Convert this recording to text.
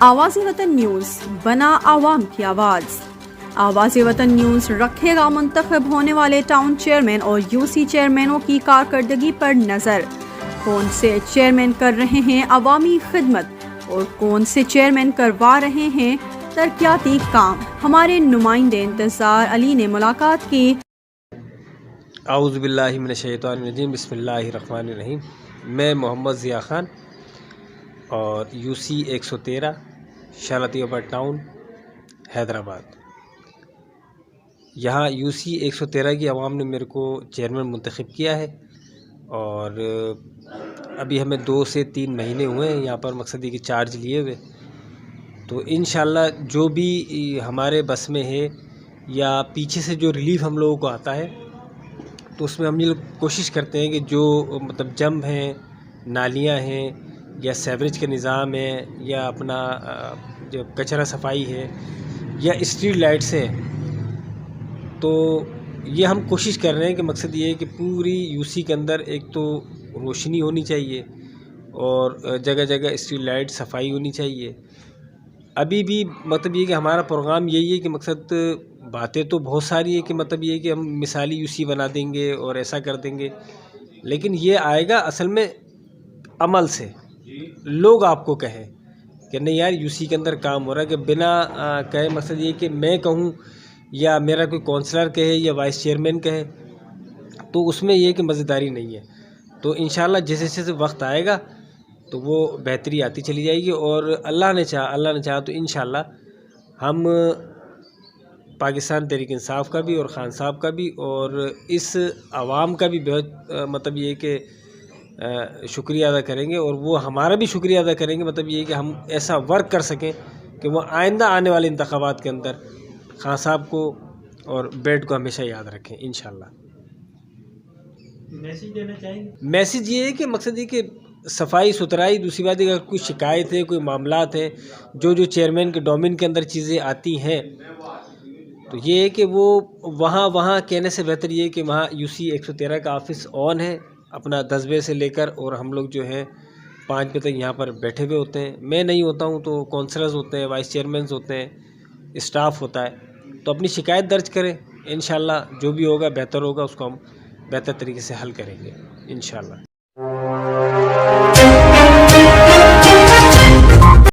आवाज़ वतन न्यूज़ बना आवाम की आवाज़। आवाज़ वतन न्यूज़ रखेगा मुंतखब होने वाले टाउन चेयरमैन और यूसी चेयरमैनों की कारकर्दगी पर नज़र। कौन से चेयरमैन कर रहे हैं अवामी खिदमत और कौन से चेयरमैन करवा रहे हैं तरक्याती काम। हमारे नुमाइंदे इंतज़ार अली ने मुलाकात की। आऊज़ु बिल्लाहि मिनश शैतानिर रजीम, बिस्मिल्लाहिर रहमानिर रहीम। मैं मोहम्मद ज़िया ख़ान और यूसी 113 शालतियाबाद टाउन हैदराबाद। यहाँ यूसी 113 की आवाम ने मेरे को चेयरमैन मुंतखब किया है और अभी हमें 2 से 3 महीने हुए हैं यहाँ पर मकसद ये कि चार्ज लिए हुए। तो इंशाल्लाह जो भी हमारे बस में है या पीछे से जो रिलीफ हम लोगों को आता है तो उसमें हम ये लोग कोशिश करते हैं कि जो मतलब जंप हैं, नालियाँ हैं या सेवरेज का निज़ाम है या अपना जो कचरा सफाई है या स्ट्रीट लाइट्स हैं, तो ये हम कोशिश कर रहे हैं कि मकसद ये है कि पूरी यूसी के अंदर एक तो रोशनी होनी चाहिए और जगह जगह स्ट्रीट लाइट सफाई होनी चाहिए। अभी भी मतलब ये कि हमारा प्रोग्राम यही है कि मकसद बातें तो बहुत सारी है कि मतलब ये कि हम मिसाली यूसी बना देंगे और ऐसा कर देंगे, लेकिन ये आएगा असल में अमल से। लोग आपको कहें कि नहीं यार यूसी के अंदर काम हो रहा है, कि बिना कहे मकसद ये कि मैं कहूँ या मेरा कोई काउंसलर कहे या वाइस चेयरमैन कहे, तो उसमें ये कि मज़ेदारी नहीं है। तो इंशाल्लाह जैसे जैसे वक्त आएगा तो वो बेहतरी आती चली जाएगी और अल्लाह ने चाहा तो इंशाल्लाह हम पाकिस्तान तहरीक इंसाफ का भी और ख़ान साहब का भी और इस आवाम का भी बहुत मतलब ये कि शुक्रिया अदा करेंगे और वो हमारा भी शुक्रिया अदा करेंगे। मतलब ये कि हम ऐसा वर्क कर सकें कि वो आइंदा आने वाले इंतखाबात के अंदर ख़ान साहब को और बेड को हमेशा याद रखें इंशाल्लाह। मैसेज देना चाहेंगे? मैसेज ये है कि मकसद ये कि सफाई सुथराई, दूसरी बात अगर कोई शिकायत है, कोई मामलात है, जो चेयरमैन के डोमेन के अंदर चीज़ें आती हैं, तो ये है कि वो वहाँ कहने से बेहतर ये है कि वहाँ यूसी 113 का ऑफ़िस ऑन है अपना 10 बजे से लेकर, और हम लोग जो है 5 बजे तक यहाँ पर बैठे हुए होते हैं। मैं नहीं होता हूँ तो काउंसलर्स होते हैं, वाइस चेयरमैन होते हैं, स्टाफ होता है। तो अपनी शिकायत दर्ज करें, इंशाल्लाह जो भी होगा बेहतर होगा, उसको हम बेहतर तरीके से हल करेंगे इंशाल्लाह।